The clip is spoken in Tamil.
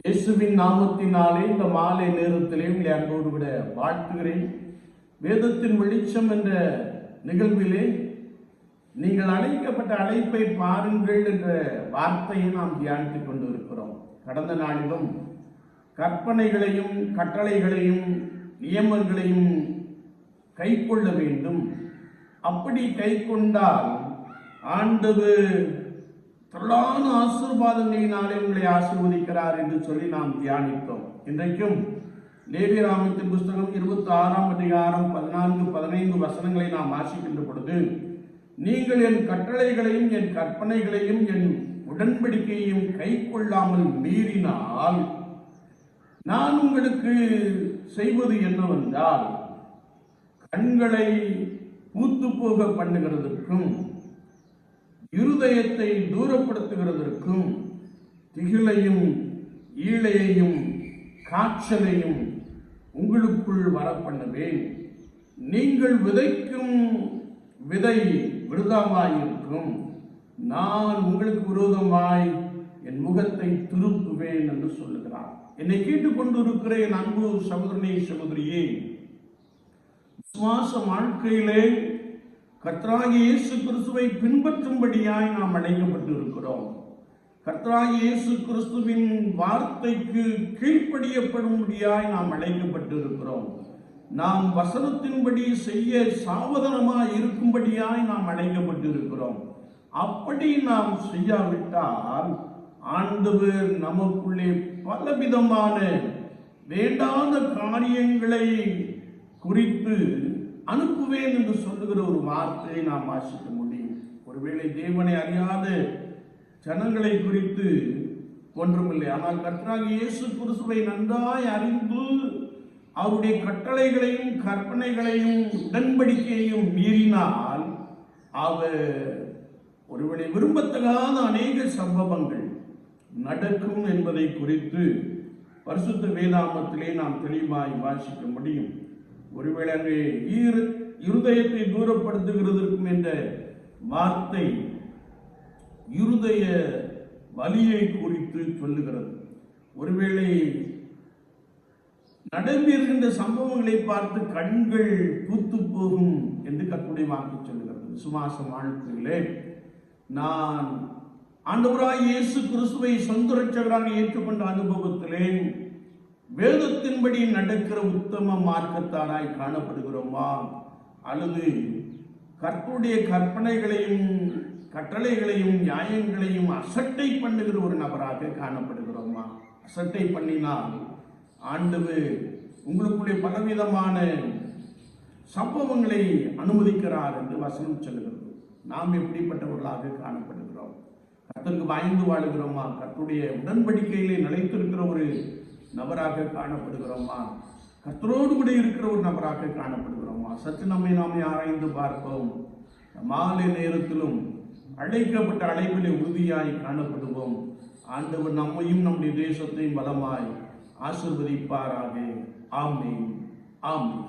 இயேசுவின் நாமத்தினாலே இந்த மாலை நேரத்திலே உங்களை அன்போடு விட வாழ்த்துகிறேன். வேதத்தின் வெளிச்சம் என்ற நிகழ்விலே நீங்கள் அழைக்கப்பட்ட அழைப்பை பாருங்கள் என்ற வார்த்தையை நாம் தியானித்துக் கொண்டிருக்கிறோம். கடந்த நாளிலும் கற்பனைகளையும் கட்டளைகளையும் நியமங்களையும் கை கொள்ள வேண்டும். அப்படி கை கொண்டால் ஆண்டவர் திரளான ஆசீர்வாதங்களினாலே உங்களை ஆசீர்வதிக்கிறார் என்று சொல்லி நாம் தியானித்தோம். இன்றைக்கும் லேவியராகமத்தின் புஸ்தகம் 26ஆம் அதிகாரம் 14-15 வசனங்களை நாம் வாசிக்கின்ற பொழுது, நீங்கள் என் கட்டளைகளையும் என் கற்பனைகளையும் என் உடன்படிக்கையையும் கை கொள்ளாமல் மீறினால் நான் உங்களுக்கு செய்வது என்னவென்றால், கண்களை பூத்து போக பண்ணுகிறதற்கும் இருதயத்தை தூரப்படுத்துகிறதற்கும் திகிலையும் ஈழையையும் காய்ச்சலையும் உங்களுக்குள் வர பண்ணுவேன். நீங்கள் விதைக்கும் விதை விருதாவாயிருக்கும். நான் உங்களுக்கு விரோதமாய் என் முகத்தை திருப்புவேன் என்று சொல்லுகிறார். என்னை கேட்டுக்கொண்டு இருக்கிற என் அன்பு சகோதரனே சகோதரியே, விசுவாச வாழ்க்கையிலே கர்த்தராகிய இயேசு கிறிஸ்துவை பின்பற்றும்படியாய் நாம் அழைக்கப்பட்டு இருக்கிறோம். கர்த்தராகிய இயேசு கிறிஸ்துவின் வார்த்தைக்கு கீழ்ப்படியப்படும்படியாய் நாம் அழைக்கப்பட்டு இருக்கிறோம். நாம் வசனத்தின்படி செய்ய சாவதானமாய் இருக்கும்படியாய் நாம் அழைக்கப்பட்டு இருக்கிறோம். அப்படி நாம் செய்யாவிட்டால் ஆண்டவர் நமக்குள்ளே பலவிதமான வேண்டாத காரியங்களை குறித்து அனுப்புவேன் என்று சொல்லுகிற ஒரு வார்த்தையை நாம் வாசிக்க முடியும். ஒருவேளை தேவனை அறியாத ஜனங்களை குறித்து ஒன்றுமில்லை. ஆனால் கர்த்தராகிய இயேசு கிறிஸ்துவை நன்றாய் அறிந்து அவருடைய கட்டளைகளையும் கற்பனைகளையும் உடன்படிக்கையையும் மீறினால் அவர் ஒருவேளை விரும்பத்தகாத அநேக சம்பவங்கள் நடக்கும் என்பதை குறித்து பரிசுத்த வேதாகமத்திலே நாம் தெளிவாய் வாசிக்க முடியும். ஒருவேளை அங்கே இருதயத்தை தூரப்படுத்துகிறதற்கும் என்ற வார்த்தை இருதய வலியை குறித்து சொல்லுகிறது. ஒருவேளை நடந்திருக்கின்ற சம்பவங்களை பார்த்து கண்கள் பூத்து போகும் என்று கர்த்தருடைய வார்த்தை சொல்லுகிறது. விசுவாச வாழ்க்கையிலே நான் ஆண்டவராகிய இயேசு கிறிஸ்துவை சொந்த இரட்சகராக ஏற்றுக்கொண்ட அனுபவத்திலே வேதத்தின்படி நடக்கிற உத்தம மார்க்கத்தாராய் காணப்படுகிறோமா, அல்லது கர்த்தருடைய கற்பனைகளையும் கட்டளைகளையும் நியாயங்களையும் அசட்டை பண்ணுகிற ஒரு நபராக காணப்படுகிறோமா? அசட்டை பண்ணினால் ஆண்டவர் உங்களுக்குள்ளே பலவிதமான சம்பவங்களை அனுமதிக்கிறார் என்று வசனம் சொல்லுகிறது. நாம் எப்படிப்பட்டவர்களாக காணப்படுகிறோம்? கர்த்தருக்கு பயந்து வாழுகிறோமா? கர்த்தருடைய உடன்படிக்கையிலே நிலைத்திருக்கிற ஒரு நபராக காணப்படுகிறோமா? கர்த்தரோடு கூட இருக்கிற ஒரு நபராக காணப்படுகிறோமா? சற்று நம்மை நாமே ஆராய்ந்து பார்ப்போம். மாலை நேரத்திலும் அழைக்கப்பட்ட அழைப்பிலே உறுதியாய் காணப்படுவோம். ஆண்டவர் நம்மையும் நம்முடைய தேசத்தையும் பலமாய் ஆசீர்வதிப்பாராக. ஆமென், ஆமென்.